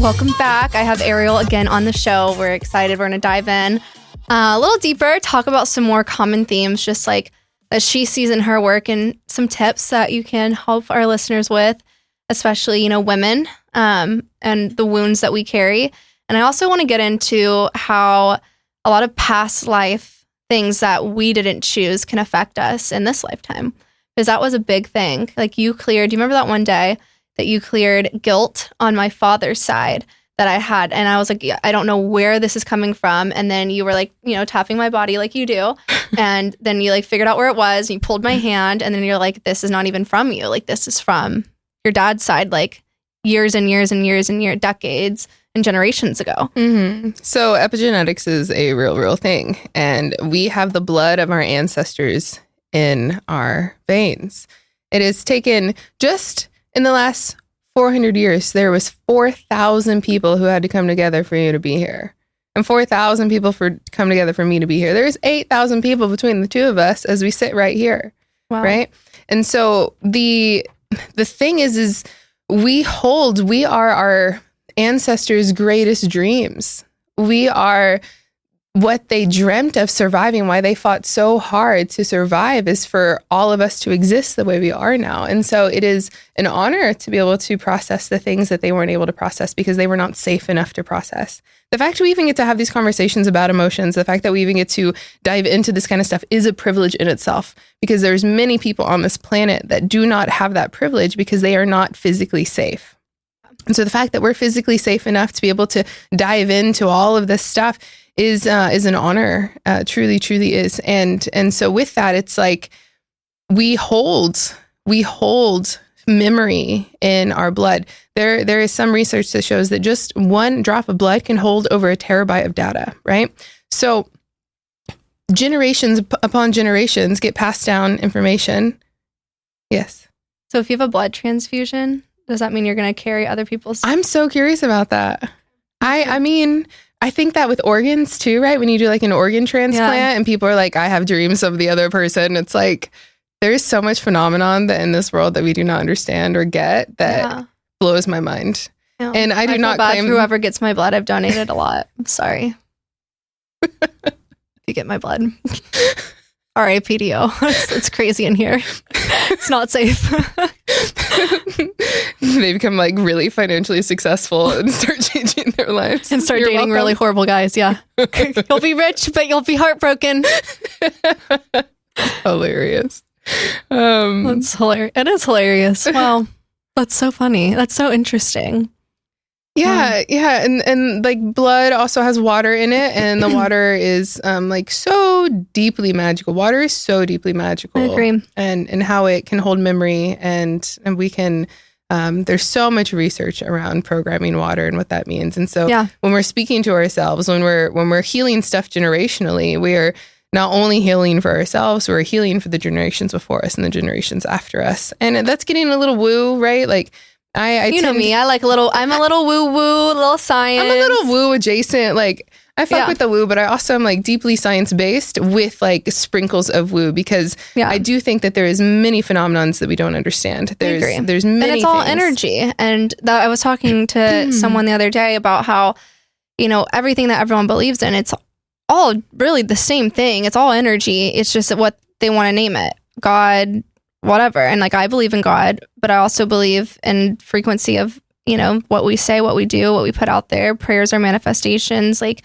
Welcome back. I have Ariel again on the show. We're excited. We're going to dive in a little deeper, talk about some more common themes, just like that she sees in her work, and some tips that you can help our listeners with, especially, women and the wounds that we carry. And I also want to get into how a lot of past life things that we didn't choose can affect us in this lifetime, because that was a big thing. Like do you remember that one day that you cleared guilt on my father's side that I had? And I was like, I don't know where this is coming from. And then you were like, tapping my body like you do. And then you like figured out where it was, and you pulled my hand, and then you're like, this is not even from you. Like this is from your dad's side, like years and years and years and decades and generations ago. Mm-hmm. So epigenetics is a real thing. And we have the blood of our ancestors in our veins. It has taken just in the last 400 years, there was 4,000 people who had to come together for you to be here. And 4,000 people come together for me to be here. There's 8,000 people between the two of us as we sit right here. Wow. Right? And so the thing is we are our ancestors' greatest dreams. We are what they dreamt of surviving, why they fought so hard to survive, is for all of us to exist the way we are now. And so it is an honor to be able to process the things that they weren't able to process because they were not safe enough to process. The fact we even get to have these conversations about emotions, the fact that we even get to dive into this kind of stuff is a privilege in itself, because there's many people on this planet that do not have that privilege because they are not physically safe. And so the fact that we're physically safe enough to be able to dive into all of this stuff is an honor, truly is. And so with that, it's like we hold memory in our blood. There is some research that shows that just one drop of blood can hold over a terabyte of data, right? So generations upon generations get passed down information. Yes. So if you have a blood transfusion, does that mean you're going to carry other people's? I'm so curious about that. I mean, I think that with organs too, right? When you do like an organ transplant and people are like, I have dreams of the other person. It's like, there's so much phenomenon that in this world that we do not understand or get that blows my mind. Yeah. And I do not claim whoever gets my blood. I've donated a lot. I'm sorry. If you get my blood. R.I.P.D.O. It's crazy in here. It's not safe. They become like really financially successful and start changing their lives. And start dating welcome. Really horrible guys. Yeah. You'll be rich, but you'll be heartbroken. Hilarious. That's hilarious. It is hilarious. Wow. That's so funny. That's so interesting. Yeah. And like blood also has water in it, and the water is like so deeply magical. Water is so deeply magical. I agree. And how it can hold memory, and we can there's so much research around programming water and what that means. And so when we're speaking to ourselves, when we're healing stuff generationally, we are not only healing for ourselves, we're healing for the generations before us and the generations after us. And that's getting a little woo, right? Like I you know me. I'm a little woo-woo, a little science. I'm a little woo adjacent. Like I fuck with the woo, but I also am like deeply science-based with like sprinkles of woo, because I do think that there is many phenomenons that we don't understand. There's many and it's all energy. And I was talking to someone the other day about how, everything that everyone believes in, it's all really the same thing. It's all energy. It's just what they want to name it. God, whatever. And like, I believe in God, but I also believe in frequency of, what we say, what we do, what we put out there. Prayers are manifestations. Like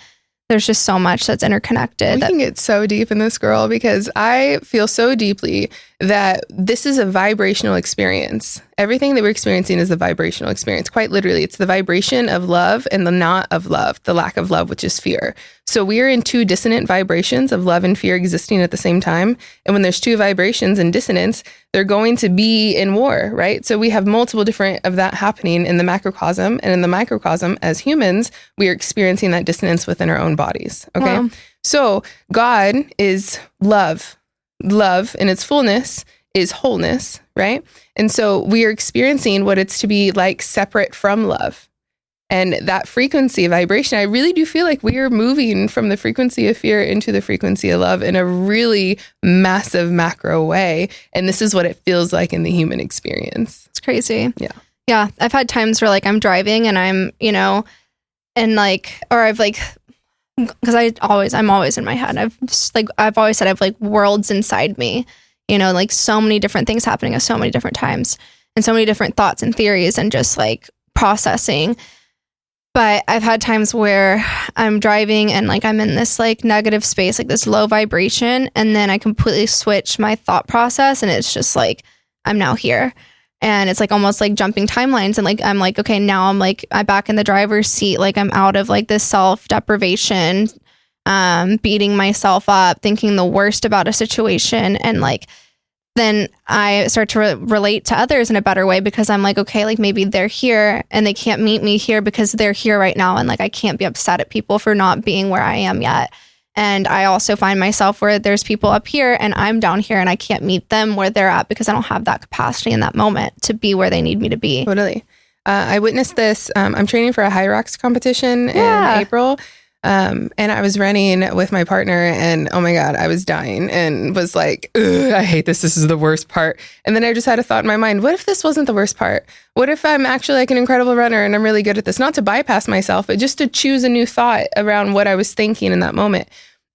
there's just so much that's interconnected. We can get so deep in this, girl, because I feel so deeply that this is a vibrational experience. Everything that we're experiencing is a vibrational experience. Quite literally, it's the vibration of love and the not of love, the lack of love, which is fear. So we are in two dissonant vibrations of love and fear existing at the same time. And when there's two vibrations in dissonance, they're going to be in war, right? So we have multiple different of that happening in the macrocosm, and in the microcosm as humans, we are experiencing that dissonance within our own bodies. Okay. Wow. So God is love. Love in its fullness is wholeness, right? And so we are experiencing what it's to be like separate from love. And that frequency of vibration, I really do feel like we are moving from the frequency of fear into the frequency of love in a really massive macro way. And this is what it feels like in the human experience. It's crazy. Yeah. Yeah. I've had times where like I'm driving and I'm, and like, or I've like, because I'm always in my head. I've always said I have like worlds inside me, like so many different things happening at so many different times and so many different thoughts and theories and just like processing. But I've had times where I'm driving and like I'm in this like negative space, like this low vibration, and then I completely switch my thought process and it's just like I'm now here. And it's like almost like jumping timelines. And like I'm like, okay, now I'm back in the driver's seat. Like I'm out of like this self-deprivation, beating myself up, thinking the worst about a situation. And like then I start to relate to others in a better way because I'm like, okay, like maybe they're here and they can't meet me here because they're here right now. And like I can't be upset at people for not being where I am yet. And I also find myself where there's people up here and I'm down here and I can't meet them where they're at because I don't have that capacity in that moment to be where they need me to be. Totally. I witnessed this. I'm training for a high rocks competition in April. And I was running with my partner and oh my God, I was dying and was like, I hate this. This is the worst part. And then I just had a thought in my mind, what if this wasn't the worst part? What if I'm actually like an incredible runner and I'm really good at this? Not to bypass myself, but just to choose a new thought around what I was thinking in that moment.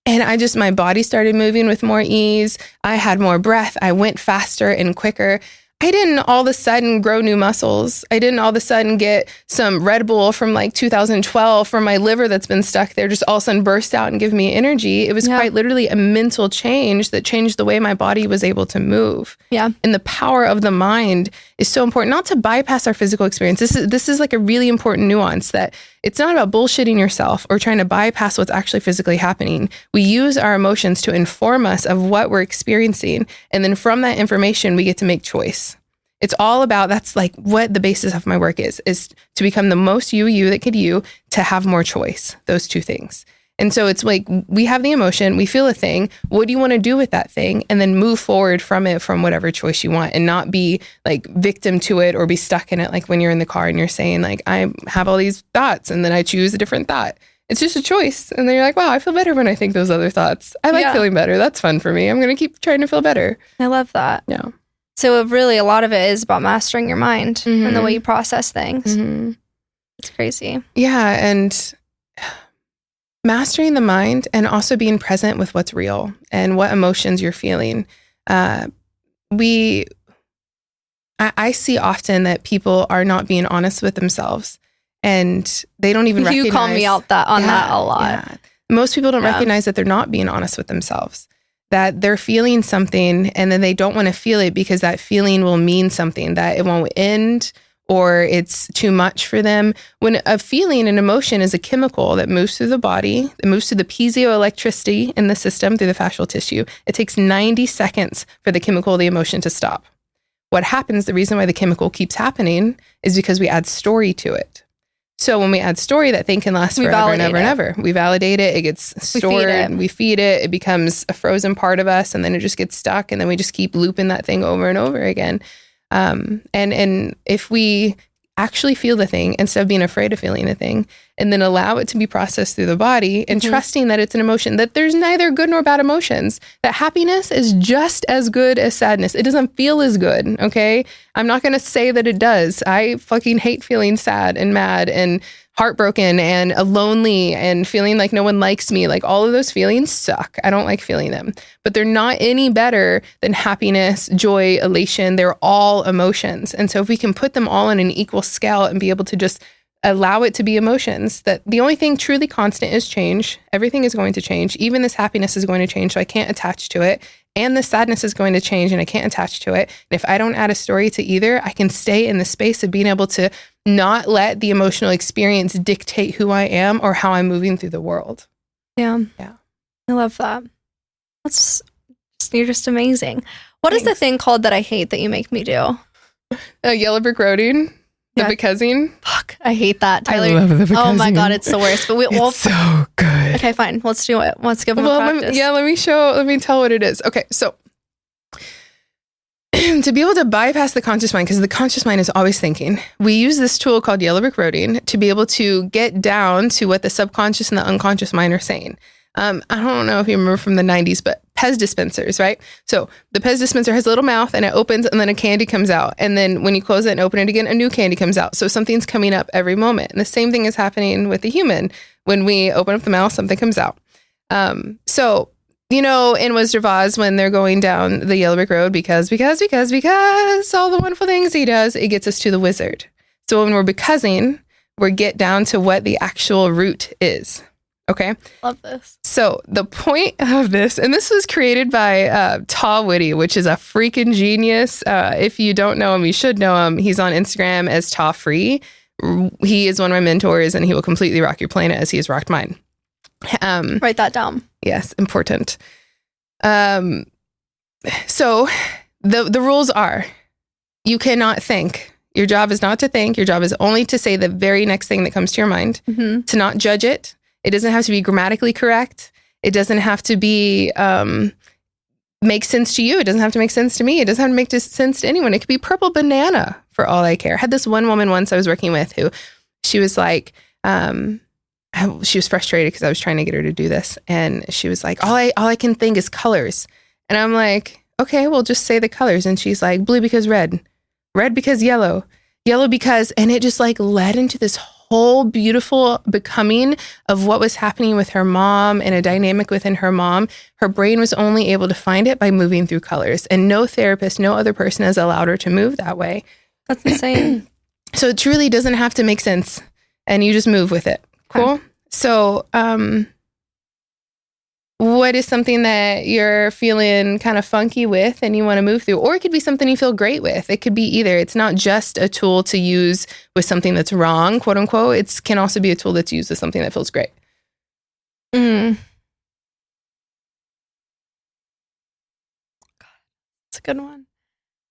And my body started moving with more ease. I had more breath. I went faster and quicker. I didn't all of a sudden grow new muscles. I didn't all of a sudden get some Red Bull from like 2012 from my liver that's been stuck there, just all of a sudden burst out and give me energy. It was quite literally a mental change that changed the way my body was able to move. Yeah. And the power of the mind is so important, not to bypass our physical experience. This is like a really important nuance that it's not about bullshitting yourself or trying to bypass what's actually physically happening. We use our emotions to inform us of what we're experiencing. And then from that information, we get to make choice. It's all about, that's like what the basis of my work is to become the most you that could you, to have more choice, those two things. And so it's like, we have the emotion, we feel a thing. What do you want to do with that thing? And then move forward from it, from whatever choice you want, and not be like victim to it or be stuck in it. Like when you're in the car and you're saying like, I have all these thoughts and then I choose a different thought. It's just a choice. And then you're like, wow, I feel better when I think those other thoughts. I like feeling better. That's fun for me. I'm going to keep trying to feel better. I love that. Yeah. So really a lot of it is about mastering your mind and the way you process things. Mm-hmm. It's crazy. Yeah. And mastering the mind and also being present with what's real and what emotions you're feeling. I see often that people are not being honest with themselves and they don't even recognize. You call me out that a lot. Yeah. Most people don't recognize that they're not being honest with themselves, that they're feeling something and then they don't want to feel it because that feeling will mean something, that it won't end or it's too much for them. When a feeling, an emotion is a chemical that moves through the body, it moves through the piezoelectricity in the system through the fascial tissue. It takes 90 seconds for the chemical, the emotion to stop. What happens, the reason why the chemical keeps happening is because we add story to it. So when we add story, that thing can last forever and ever and ever. We validate it. It gets stored. We feed it. It becomes a frozen part of us. And then it just gets stuck. And then we just keep looping that thing over and over again. And if we actually feel the thing instead of being afraid of feeling the thing, and then allow it to be processed through the body and trusting that it's an emotion, that there's neither good nor bad emotions, that happiness is just as good as sadness. It doesn't feel as good. Okay. I'm not going to say that it does. I fucking hate feeling sad and mad and heartbroken and lonely and feeling like no one likes me. Like all of those feelings suck. I don't like feeling them, but they're not any better than happiness, joy, elation. They're all emotions. And so if we can put them all on an equal scale and be able to just allow it to be emotions, that the only thing truly constant is change. Everything is going to change. Even this happiness is going to change. So I can't attach to it. And the sadness is going to change and I can't attach to it. And if I don't add a story to either, I can stay in the space of being able to not let the emotional experience dictate who I am or how I'm moving through the world. Yeah. I love that. You're just amazing. What is the thing called that I hate that you make me do? Yellow brick roading. The becuzzing. Fuck, I hate that, Tyler. I love the becuzzing. Oh my God, it's the worst. But it's so good. Okay, fine. Let's do it. Let's give them a practice. Let me tell what it is. Okay, so to be able to bypass the conscious mind, because the conscious mind is always thinking, we use this tool called yellow brick roading to be able to get down to what the subconscious and the unconscious mind are saying. I don't know if you remember from the 90s, but Pez dispensers, right? So the Pez dispenser has a little mouth and it opens and then a candy comes out. And then when you close it and open it again, a new candy comes out. So something's coming up every moment. And the same thing is happening with the human. When we open up the mouth, something comes out. So, in Wizard of Oz, when they're going down the yellow brick road, because all the wonderful things he does, it gets us to the wizard. So when we're becoming, we get down to what the actual root is. Okay. Love this. So the point of this, and this was created by Taw Woody, which is a freaking genius. If you don't know him, you should know him. He's on Instagram as Taw Free. He is one of my mentors, and he will completely rock your planet as he has rocked mine. Write that down. Yes, important. So the rules are, you cannot think. Your job is not to think. Your job is only to say the very next thing that comes to your mind, to not judge it. It doesn't have to be grammatically correct. It doesn't have to be make sense to you. It doesn't have to make sense to me. It doesn't have to make sense to anyone. It could be purple banana for all I care. I had this one woman once I was working with who, she was like, she was frustrated because I was trying to get her to do this. And she was like, all I can think is colors. And I'm like, okay, well, just say the colors. And she's like, blue because red because yellow because, and it just like led into this whole beautiful becoming of what was happening with her mom and a dynamic within her mom. Her brain was only able to find it by moving through colors, and no therapist, no other person has allowed her to move that way. That's insane. So it truly doesn't have to make sense, and you just move with it. Cool. Okay. So, what is something that you're feeling kind of funky with and you want to move through? Or it could be something you feel great with. It could be either. It's not just a tool to use with something that's wrong, quote unquote. It can also be a tool that's used with something that feels great. It's a good one.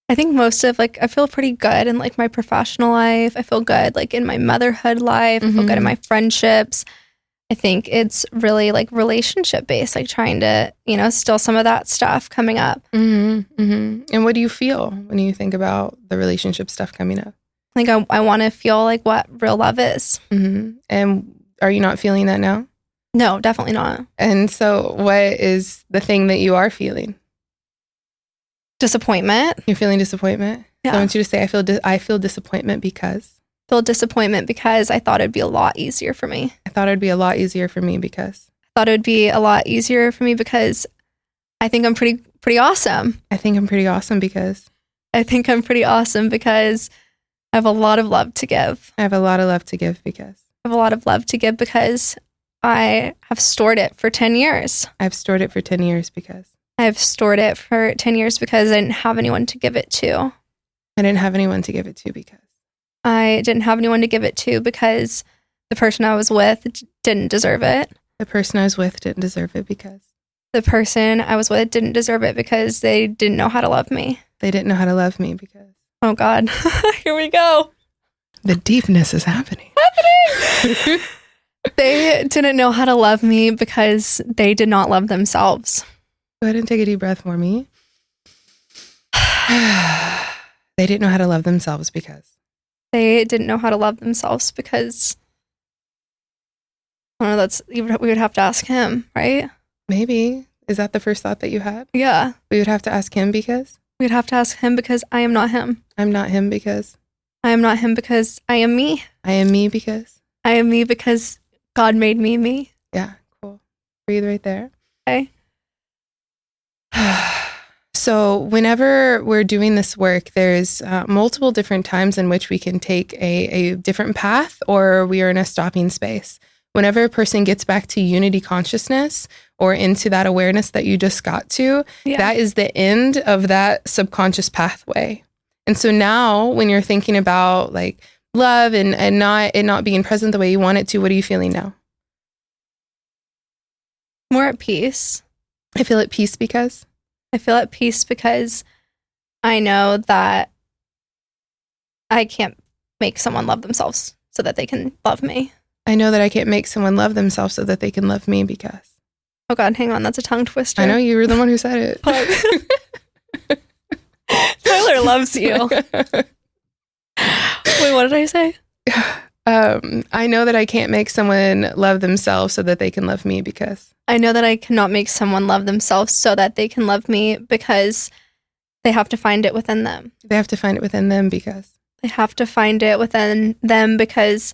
I think most of I feel pretty good in my professional life. I feel good in my motherhood life. I feel good in my friendships. I think it's really relationship based, trying to, still some of that stuff coming up. And what do you feel when you think about the relationship stuff coming up? I want to feel what real love is. And are you not feeling that now? No, definitely not. And so what is the thing that you are feeling? Disappointment. You're feeling disappointment? Yeah. So I want you to say, I feel disappointment because... Feel disappointment because I thought it'd be a lot easier for me. I thought it'd be a lot easier for me because... I thought it would be a lot easier for me because I think I'm pretty awesome. I think I'm pretty awesome because... I think I'm pretty awesome because I have a lot of love to give. I have a lot of love to give because... I have a lot of love to give because I have stored it for 10 years. I've stored it for 10 years because... I've stored it for 10 years because I didn't have anyone to give it to. I didn't have anyone to give it to because... I didn't have anyone to give it to because the person I was with didn't deserve it. The person I was with didn't deserve it because... The person I was with didn't deserve it because they didn't know how to love me. They didn't know how to love me because... Oh, God. Here we go. The deepness is happening. They didn't know how to love me because they did not love themselves. Go ahead and take a deep breath for me. They didn't know how to love themselves because... They didn't know how to love themselves because... I don't know, we would have to ask him, right? Maybe. Is that the first thought that you had? Yeah. We would have to ask him because... We'd have to ask him because I am not him. I'm not him because... I am not him because I am me. I am me because... I am me because God made me me. Yeah, cool. Breathe right there. Okay. So whenever we're doing this work, there's multiple different times in which we can take a different path, or we are in a stopping space. Whenever a person gets back to unity consciousness or into that awareness that you just got to, that is the end of that subconscious pathway. And so now when you're thinking about love and not being present the way you want it to, what are you feeling now? More at peace. I feel at peace because... I feel at peace because I know that I can't make someone love themselves so that they can love me. I know that I can't make someone love themselves so that they can love me because... Oh, God, hang on. That's a tongue twister. I know, you were the one who said it. Tyler loves you. Wait, what did I say? I know that I can't make someone love themselves so that they can love me because. I know that I cannot make someone love themselves so that they can love me because they have to find it within them. They have to find it within them because. They have to find it within them because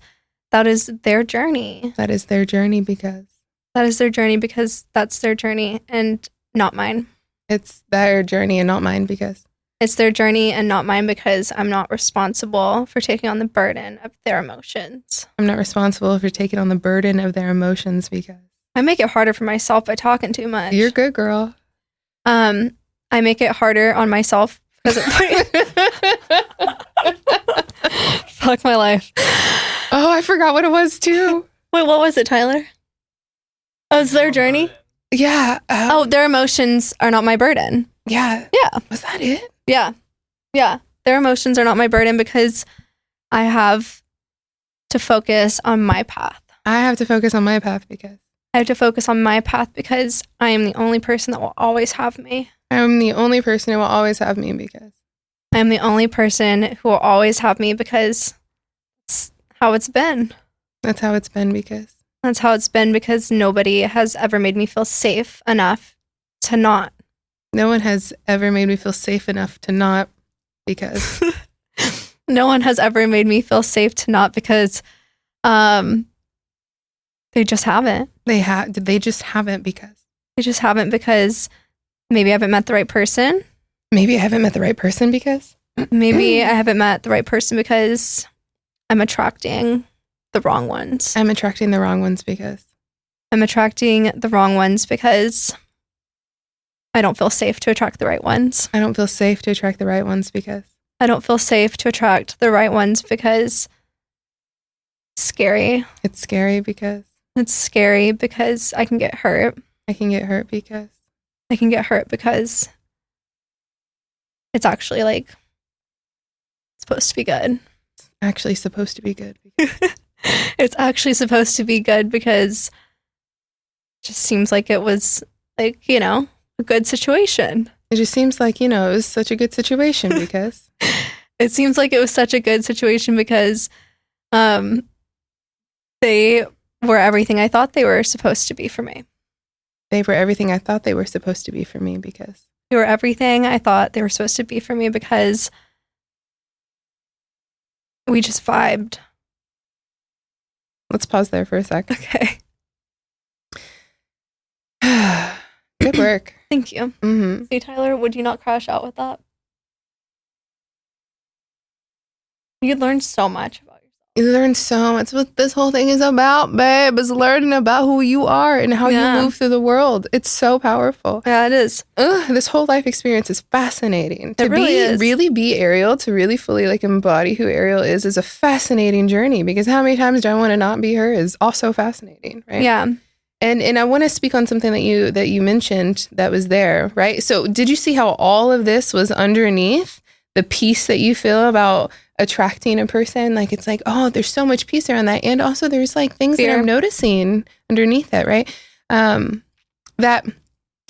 that is their journey. That is their journey because. That is their journey because that's their journey and not mine. It's their journey and not mine because. It's their journey and not mine because I'm not responsible for taking on the burden of their emotions. I'm not responsible for taking on the burden of their emotions because. I make it harder for myself by talking too much. You're good, girl. I make it harder on myself because fuck my life. Oh, I forgot what it was too. Wait, what was it, Tyler? Oh, it's their journey? Yeah. Their emotions are not my burden. Yeah. Yeah. Was that it? Yeah. Yeah. Their emotions are not my burden because I have to focus on my path. I have to focus on my path because. I have to focus on my path because I am the only person that will always have me. I'm the only person who will always have me because. I am the only person who will always have me because it's how it's been. That's how it's been because. That's how it's been because nobody has ever made me feel safe enough to not. No one has ever made me feel safe enough to not because. No one has ever made me feel safe to not because they just haven't. They just haven't because. They just haven't because maybe I haven't met the right person. Maybe I haven't met the right person because. Maybe I haven't met the right person because I'm attracting the wrong ones. I'm attracting the wrong ones because. I'm attracting the wrong ones because I don't feel safe to attract the right ones. I don't feel safe to attract the right ones because. I don't feel safe to attract the right ones because it's scary. It's scary because. It's scary because I can get hurt. I can get hurt because. I can get hurt because it's actually like supposed to be good. It's actually supposed to be good. It's actually supposed to be good because it just seems like it was like, a good situation. It just seems like, it was such a good situation because. It seems like it was such a good situation because they were everything I thought they were supposed to be for me. They were everything I thought they were supposed to be for me because. They were everything I thought they were supposed to be for me because we just vibed. Let's pause there for a sec. Okay. Good work. Thank you. Mm-hmm. See, Tyler, would you not crash out with that? You learned so much about yourself. You learn so much. What this whole thing is about, babe, is learning about who you are and how you move through the world. It's so powerful. Yeah, it is. This whole life experience is fascinating. It really is. Really be Ariel, to really fully embody who Ariel is a fascinating journey because how many times do I want to not be her is also fascinating, right? Yeah. And I want to speak on something that you mentioned that was there, right? So did you see how all of this was underneath the peace that you feel about attracting a person? Like, it's like, oh, there's so much peace around that. And also there's like things that I'm noticing underneath it, right? That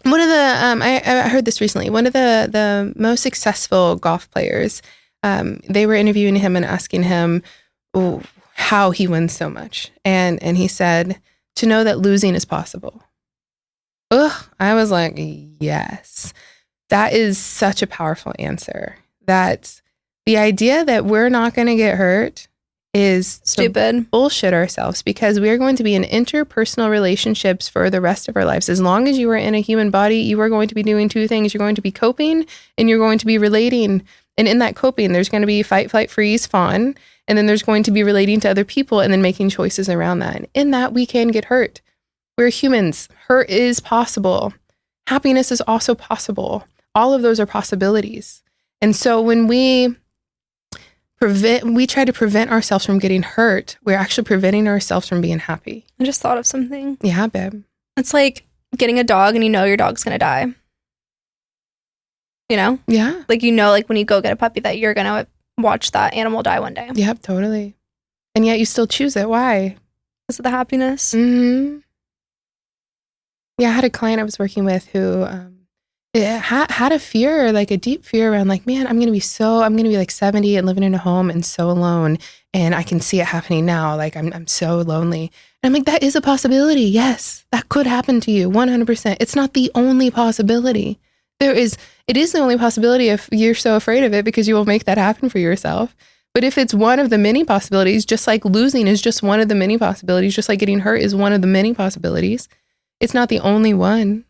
one of the, I heard this recently, one of the most successful golf players, they were interviewing him and asking him how he wins so much. And he said, to know that losing is possible. I was like, yes, that is such a powerful answer. That the idea that we're not going to get hurt is stupid. Bullshit ourselves because we are going to be in interpersonal relationships for the rest of our lives. As long as you are in a human body, you are going to be doing two things. You're going to be coping and you're going to be relating. And in that coping, there's going to be fight, flight, freeze, fawn. And then there's going to be relating to other people and then making choices around that. And in that, we can get hurt. We're humans. Hurt is possible. Happiness is also possible. All of those are possibilities. And so when we try to prevent ourselves from getting hurt, we're actually preventing ourselves from being happy. I just thought of something. Yeah, babe. It's like getting a dog and you know your dog's going to die. Yeah. Like, like when you go get a puppy that you're going to watch that animal die one day. Yep, totally. And yet you still choose it. Why? Because of the happiness. Mm-hmm. Yeah, I had a client I was working with who had a fear, like a deep fear around like, man, I'm going to be like 70 and living in a home and so alone. And I can see it happening now. Like I'm so lonely. And I'm like, that is a possibility. Yes, that could happen to you 100%. It's not the only possibility. It is the only possibility if you're so afraid of it, because you will make that happen for yourself. But if it's one of the many possibilities, just like losing is just one of the many possibilities, just like getting hurt is one of the many possibilities, it's not the only one.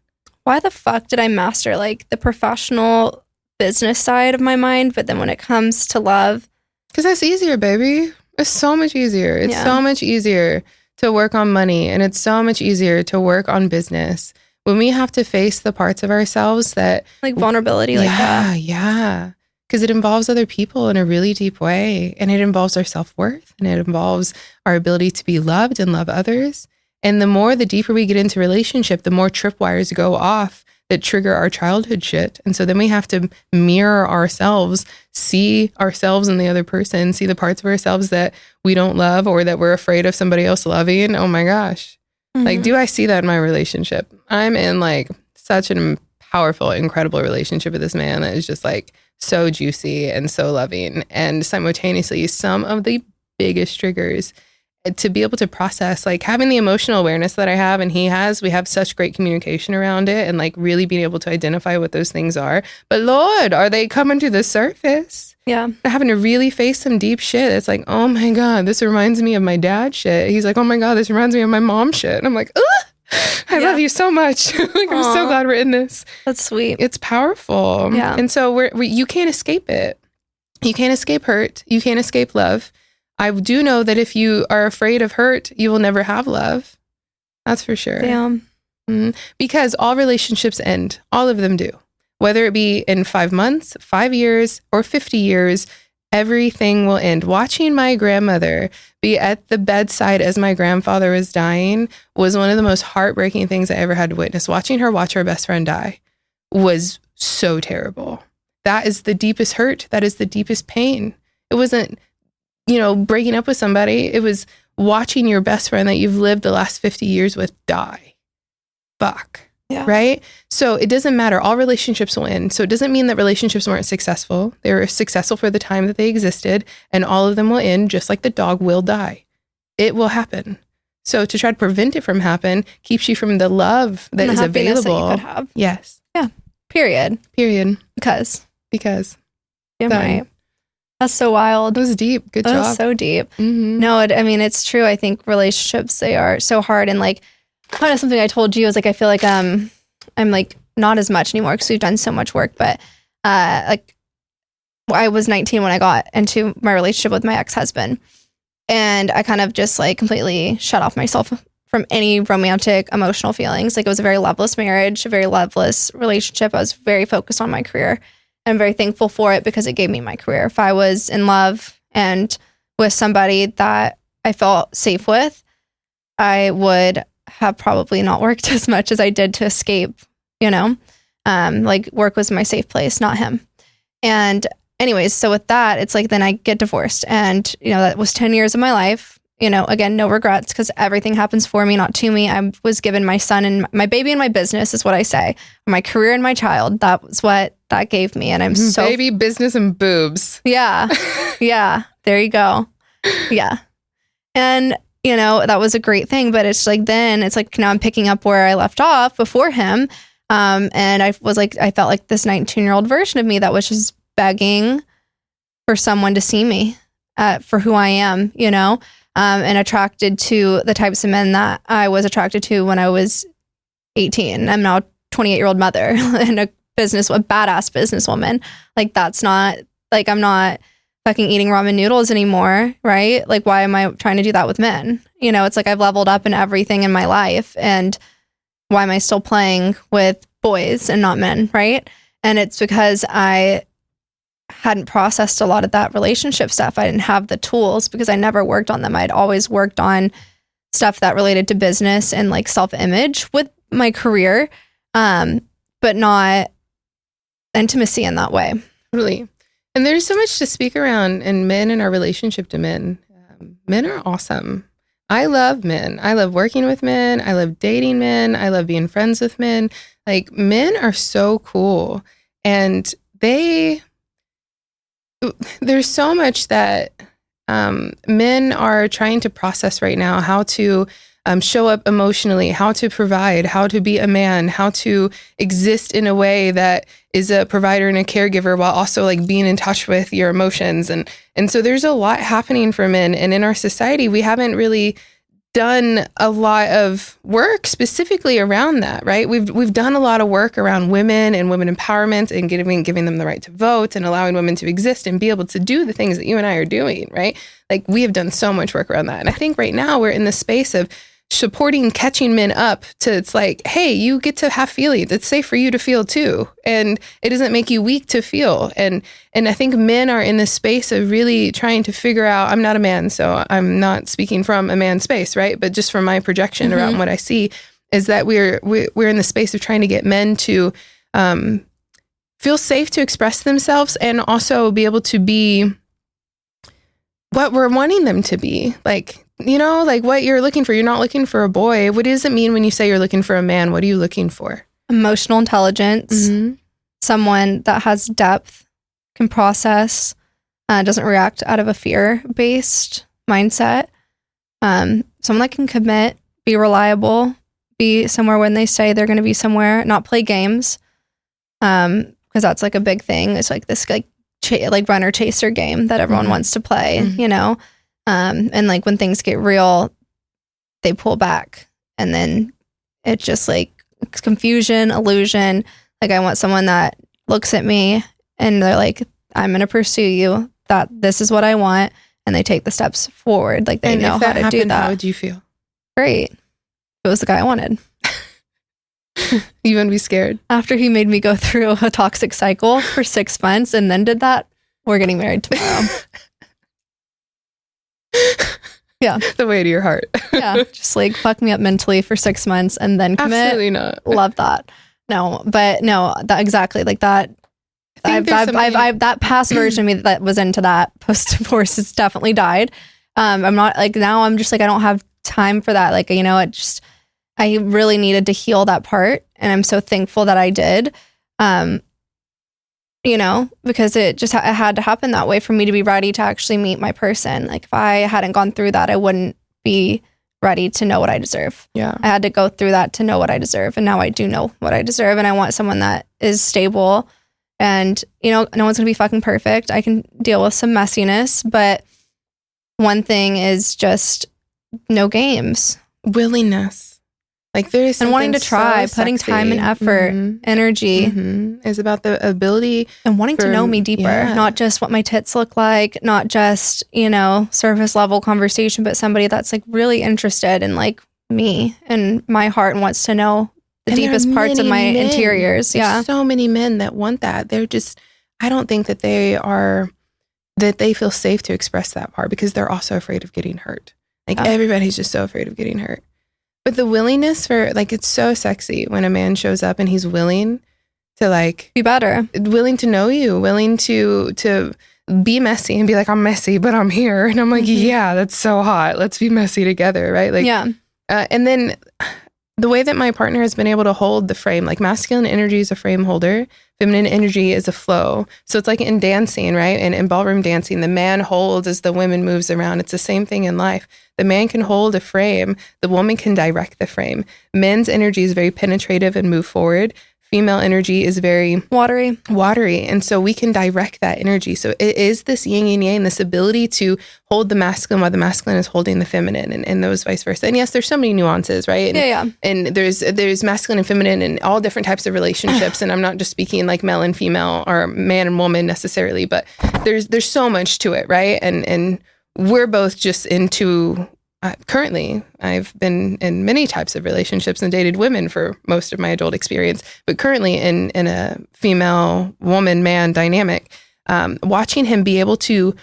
Why the fuck did I master like the professional business side of my mind, but then when it comes to love? Because that's easier, baby. It's so much easier. It's so much easier to work on money, and it's so much easier to work on business when we have to face the parts of ourselves that like vulnerability, like that. Yeah. Because it involves other people in a really deep way, and it involves our self-worth, and it involves our ability to be loved and love others. And the deeper we get into relationship, the more tripwires go off that trigger our childhood shit. And so then we have to mirror ourselves, see ourselves in the other person, see the parts of ourselves that we don't love or that we're afraid of somebody else loving. Oh my gosh. Like, do I see that in my relationship? I'm in like such a powerful, incredible relationship with this man that is just like so juicy and so loving. And simultaneously, some of the biggest triggers to be able to process, like having the emotional awareness that I have and he has, we have such great communication around it, and like really being able to identify what those things are. But Lord, are they coming to the surface? Yeah. Having to really face some deep shit. It's like, oh my God, this reminds me of my dad shit. He's like, oh my God, this reminds me of my mom shit. And I'm like, I love you so much. Like, I'm so glad we're in this. That's sweet. It's powerful. Yeah. And so you can't escape it. You can't escape hurt. You can't escape love. I do know that if you are afraid of hurt, you will never have love. That's for sure. Damn. Because all relationships end. All of them do. Whether it be in 5 months, 5 years, or 50 years, everything will end. Watching my grandmother be at the bedside as my grandfather was dying was one of the most heartbreaking things I ever had to witness. Watching her watch her best friend die was so terrible. That is the deepest hurt. That is the deepest pain. It wasn't, breaking up with somebody. It was watching your best friend that you've lived the last 50 years with die. Fuck. Yeah. Right? So it doesn't matter. All relationships will end. So it doesn't mean that relationships weren't successful. They were successful for the time that they existed, and all of them will end, just like the dog will die. It will happen. So to try to prevent it from happening keeps you from the love that is available. That you could have. Yes. Yeah. Period. Because. You're right. That's so wild. It was deep. Good job. That was so deep. Mm-hmm. No, it's true. I think relationships, they are so hard. And like, kind of something I told you is like, I feel like I'm like not as much anymore because we've done so much work. But like, I was 19 when I got into my relationship with my ex-husband. And I kind of just like completely shut off myself from any romantic, emotional feelings. Like, it was a very loveless marriage, a very loveless relationship. I was very focused on my career. I'm very thankful for it because it gave me my career. If I was in love and with somebody that I felt safe with, I would have probably not worked as much as I did to escape, like work was my safe place, not him. And anyways, so with that, it's like, then I get divorced, and, that was 10 years of my life. Again, no regrets, because everything happens for me, not to me. I was given my son and my baby and my business is what I say. My career and my child, that was what that gave me. And I'm so... Baby, business, and boobs. Yeah. Yeah. There you go. Yeah. And, that was a great thing. But it's like, then it's like, now I'm picking up where I left off before him. And I felt like this 19-year-old version of me that was just begging for someone to see me for who I am, and attracted to the types of men that I was attracted to when I was 18. I'm now a 28-year-old mother and a badass businesswoman. Like, that's not, like, I'm not fucking eating ramen noodles anymore, right? Like, why am I trying to do that with men? It's like, I've leveled up in everything in my life, and why am I still playing with boys and not men, right? And it's because I hadn't processed a lot of that relationship stuff. I didn't have the tools because I never worked on them. I'd always worked on stuff that related to business and like self-image with my career, but not intimacy in that way. Totally. And there's so much to speak around in men and our relationship to men. Men are awesome. I love men. I love working with men. I love dating men. I love being friends with men. Like, men are so cool. And there's so much that men are trying to process right now, how to show up emotionally, how to provide, how to be a man, how to exist in a way that is a provider and a caregiver while also like being in touch with your emotions. And so there's a lot happening for men. And in our society, we haven't really done a lot of work specifically around that, right? We've done a lot of work around women and women empowerment and giving them the right to vote and allowing women to exist and be able to do the things that you and I are doing, right? Like, we have done so much work around that. And I think right now we're in the space of supporting, catching men up to, it's like, hey, you get to have feelings. It's safe for you to feel too. And it doesn't make you weak to feel. And I think men are in this space of really trying to figure out, I'm not a man, so I'm not speaking from a man's space, right? But just from my projection around what I see is that we're in the space of trying to get men to feel safe to express themselves and also be able to be what we're wanting them to be. Like, you know, like what you're looking for. You're not looking for a boy. What does it mean when you say you're looking for a man? What are you looking for? Emotional intelligence, someone that has depth, can process, doesn't react out of a fear-based mindset, someone that can commit, be reliable, be somewhere when they say they're going to be somewhere, not play games, because that's like a big thing. It's like this like runner chaser game that everyone wants to play, you know? And like when things get real, they pull back, and then it's just like confusion, illusion. Like, I want someone that looks at me and they're like, I'm going to pursue you, that this is what I want. And they take the steps forward. Like, they know how to do that. How would you feel? Great. It was the guy I wanted. You wouldn't be scared? After he made me go through a toxic cycle for 6 months and then did that, we're getting married tomorrow. Yeah. The way to your heart. Yeah. Just like fuck me up mentally for 6 months and then commit. Absolutely not. Love that. No, but no, that exactly like that. I've that past version of me that was into that post divorce has definitely died. I'm not like, now I'm just like, I don't have time for that. Like, you know, I really needed to heal that part, and I'm so thankful that I did. You know, because it just it had to happen that way for me to be ready to actually meet my person. Like, if I hadn't gone through that, I wouldn't be ready to know what I deserve. Yeah. I had to go through that to know what I deserve. And now I do know what I deserve. And I want someone that is stable, and, you know, no one's going to be fucking perfect. I can deal with some messiness, but one thing is just no games. Willingness. Like, there is, and wanting to try, so putting sexy. time and effort, energy, is about the ability and wanting to know me deeper, not just what my tits look like, not just, you know, surface level conversation, but somebody that's like really interested in like me and my heart and wants to know the deepest parts of my interiors. There's so many men that want that. They're just, I don't think that they feel safe to express that part because they're also afraid of getting hurt. Like, everybody's just so afraid of getting hurt. But the willingness for, like, it's so sexy when a man shows up and he's willing to, like, be better, willing to know you, willing to be messy and be like, I'm messy, but I'm here. And I'm like, yeah, that's so hot. Let's be messy together. Right. Like, yeah. And then the way that my partner has been able to hold the frame, like, masculine energy is a frame holder, feminine energy is a flow. So it's like in dancing, right? And in ballroom dancing, the man holds as the woman moves around. It's the same thing in life. The man can hold a frame. The woman can direct the frame. Men's energy is very penetrative and move forward. Female energy is very watery. And so we can direct that energy. So it is this yin and yang, this ability to hold the masculine while the masculine is holding the feminine, and those vice versa. And yes, there's so many nuances, right? And, and there's masculine and feminine in all different types of relationships. And I'm not just speaking like male and female or man and woman necessarily, but there's so much to it, right? And we're both just into... currently, I've been in many types of relationships and dated women for most of my adult experience, but currently in a female woman man dynamic, watching him be able to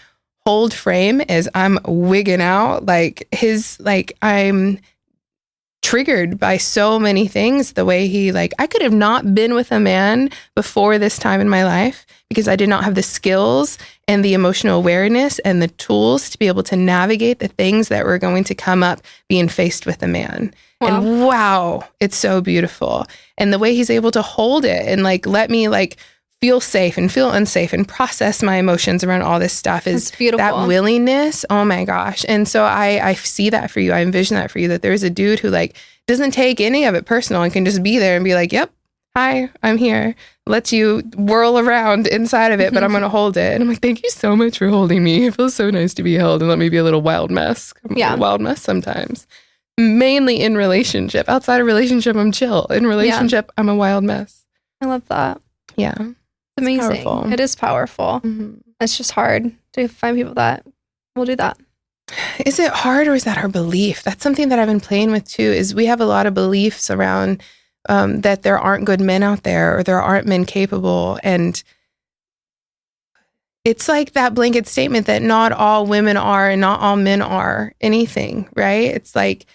hold frame as I'm wigging out, like I'm triggered by so many things. The way he, like, I could have not been with a man before this time in my life because I did not have the skills and the emotional awareness and the tools to be able to navigate the things that were going to come up being faced with a man. Wow. And wow, it's so beautiful. And the way he's able to hold it and like let me like feel safe and feel unsafe and process my emotions around all this stuff is that willingness. Oh my gosh. And so I see that for you. I envision that for you, that there's a dude who like doesn't take any of it personal and can just be there and be like, yep, hi, I'm here. Lets you whirl around inside of it, but I'm going to hold it. And I'm like, thank you so much for holding me. It feels so nice to be held and let me be a little wild mess. I'm a wild mess sometimes. Mainly in relationship. Outside of relationship, I'm chill. In relationship, I'm a wild mess. I love that. Yeah. It's amazing. Powerful. It is powerful. Mm-hmm. It's just hard to find people that will do that. Is it hard or is that our belief? That's something that I've been playing with too, is we have a lot of beliefs around that there aren't good men out there or there aren't men capable. And it's like that blanket statement that not all women are and not all men are anything, right? It's like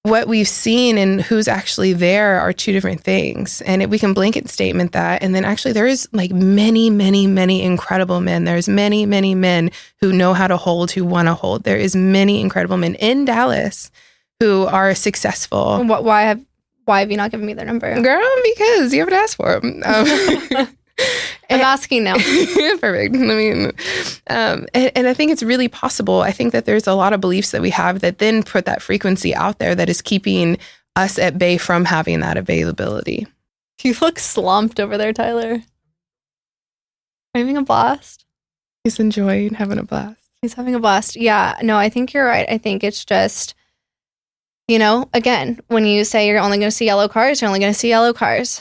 what we've seen and who's actually there are two different things. And we can blanket statement that. And then actually there is like many, many, many incredible men. There's many, many men who know how to hold, who want to hold. There is many incredible men in Dallas who are successful. Why have you not given me their number? Girl, because you haven't asked for them. I'm asking now. Perfect. I mean, and I think it's really possible. I think that there's a lot of beliefs that we have that then put that frequency out there that is keeping us at bay from having that availability. You look slumped over there, Tyler. Are you having a blast? He's enjoying having a blast. He's having a blast. Yeah, no, I think you're right. I think it's just, you know, again, when you say you're only going to see yellow cars, you're only going to see yellow cars.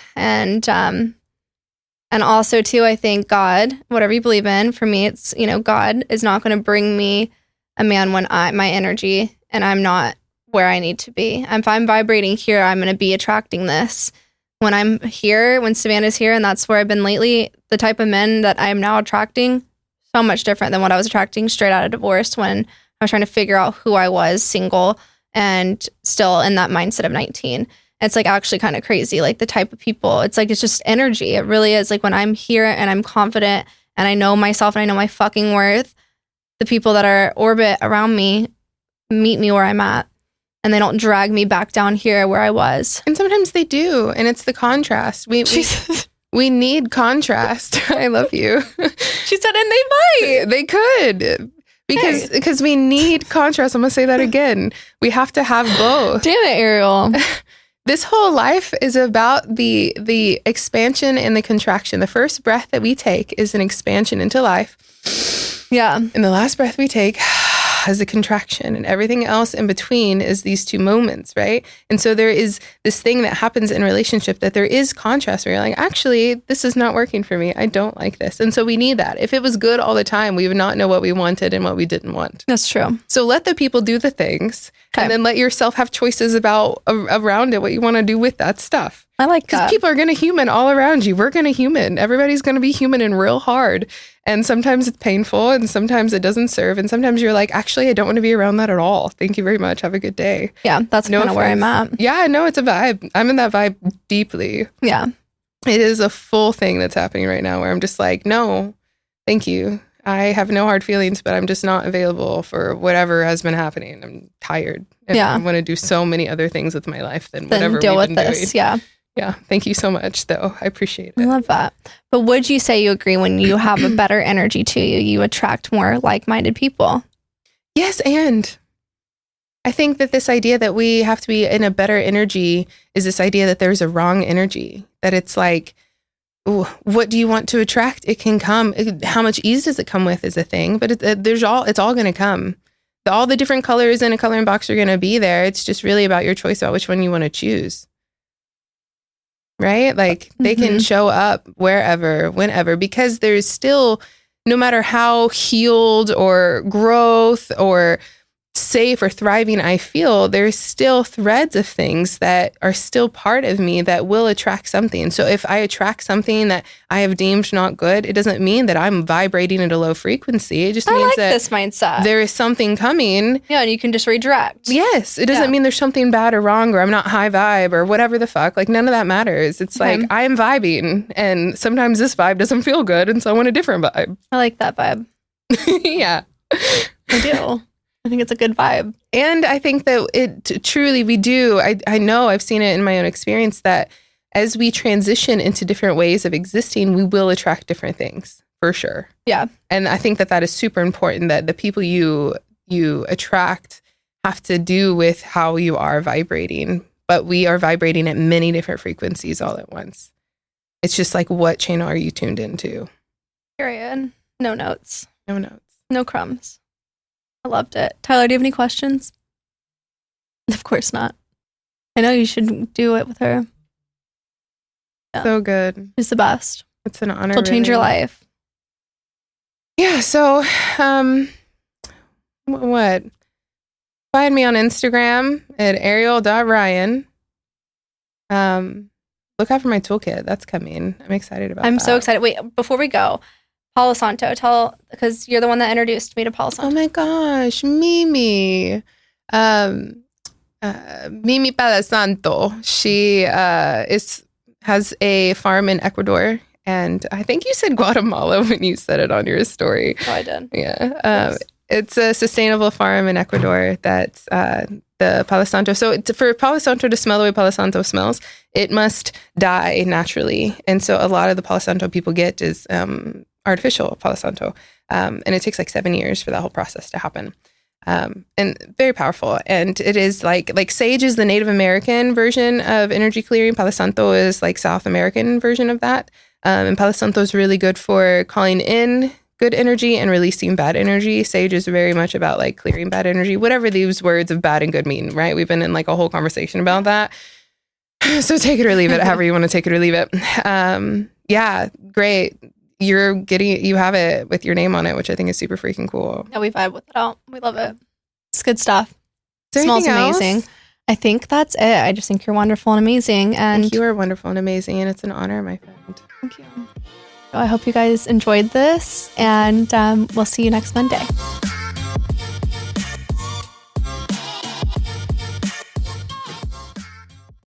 And also, too, I think God, whatever you believe in, for me, it's, you know, God is not going to bring me a man when my energy and I'm not where I need to be. If I'm vibrating here, I'm going to be attracting this. When I'm here, when Savanna's here, and that's where I've been lately, the type of men that I am now attracting, so much different than what I was attracting straight out of divorce when I was trying to figure out who I was, single, and still in that mindset of 19. It's like actually kind of crazy, like the type of people. It's like, it's just energy. It really is. Like when I'm here and I'm confident and I know myself and I know my fucking worth, the people that are orbit around me meet me where I'm at and they don't drag me back down here where I was. And sometimes they do. And it's the contrast. We need contrast. I love you. She said, and they might. They could. Because we need contrast. I'm going to say that again. We have to have both. Damn it, Ariel. This whole life is about the expansion and the contraction. The first breath that we take is an expansion into life. Yeah. And the last breath we take is a contraction. And everything else in between is these two moments, right? And so there is this thing that happens in relationship that there is contrast where you're like, actually, this is not working for me. I don't like this. And so we need that. If it was good all the time, we would not know what we wanted and what we didn't want. That's true. So let the people do the things and then let yourself have choices about around it, what you want to do with that stuff. I like that. Because people are going to human all around you. We're going to human. Everybody's going to be human and real hard. And sometimes it's painful and sometimes it doesn't serve. And sometimes you're like, actually, I don't want to be around that at all. Thank you very much. Have a good day. Yeah, that's kind of where I'm at. Yeah, I know it's a vibe. I'm in that vibe deeply. Yeah. It is a full thing that's happening right now where I'm just like, no, thank you. I have no hard feelings, but I'm just not available for whatever has been happening. I'm tired. And I want to do so many other things with my life than whatever deal we've with been this. doing. Yeah. Yeah. Thank you so much, though. I appreciate it. I love that. But would you say you agree when you have a better energy to you, you attract more like-minded people? Yes. And I think that this idea that we have to be in a better energy is this idea that there's a wrong energy, that it's like, ooh, what do you want to attract? It can come. How much ease does it come with is a thing, but it's all going to come. All the different colors in a coloring box are going to be there. It's just really about your choice about which one you want to choose. Right? Like they can show up wherever, whenever, because there's still, no matter how healed or growth or safe or thriving I feel, there's still threads of things that are still part of me that will attract something. So if I attract something that I have deemed not good, it doesn't mean that I'm vibrating at a low frequency. It just means that this mindset. there is something coming. Yeah, and you can just redirect. Yes. It doesn't mean there's something bad or wrong or I'm not high vibe or whatever the fuck. Like none of that matters. It's like I am vibing and sometimes this vibe doesn't feel good. And so I want a different vibe. I like that vibe. Yeah. I do. I think it's a good vibe. And I think that it truly, we do. I know I've seen it in my own experience that as we transition into different ways of existing, we will attract different things for sure. Yeah. And I think that that is super important, that the people you attract have to do with how you are vibrating. But we are vibrating at many different frequencies all at once. It's just like, what channel are you tuned into? Period. No notes. No notes. No crumbs. I loved it. Tyler, do you have any questions? Of course not. I know you should do it with her. Yeah. So good. She's the best. It's an honor. She'll change your life. Yeah. So, what? Find me on Instagram at ariel.ryan. Look out for my toolkit. That's coming. I'm excited about that. I'm so excited. Wait, before we go, Palo Santo, because you're the one that introduced me to Palo Santo. Oh my gosh, Mimi. Mimi Palo Santo. She has a farm in Ecuador. And I think you said Guatemala when you said it on your story. Oh, I did. Yeah. It's a sustainable farm in Ecuador that's the Palo Santo. So for Palo Santo to smell the way Palo Santo smells, it must die naturally. And so a lot of the Palo Santo people get is artificial Palo Santo. And it takes like 7 years for that whole process to happen. And very powerful. And it is like sage is the Native American version of energy clearing. Palo Santo is like South American version of that. And Palo Santo is really good for calling in good energy and releasing bad energy. Sage is very much about like clearing bad energy, whatever these words of bad and good mean, right? We've been in like a whole conversation about that. So take it or leave it, however you want to take it or leave it. Yeah, great. You have it with your name on it, which I think is super freaking cool. Yeah, we vibe with it all. We love it. It's good stuff. It smells amazing. I think that's it. I just think you're wonderful and amazing. And you are wonderful and amazing. And it's an honor, my friend. Thank you. So I hope you guys enjoyed this, and we'll see you next Monday.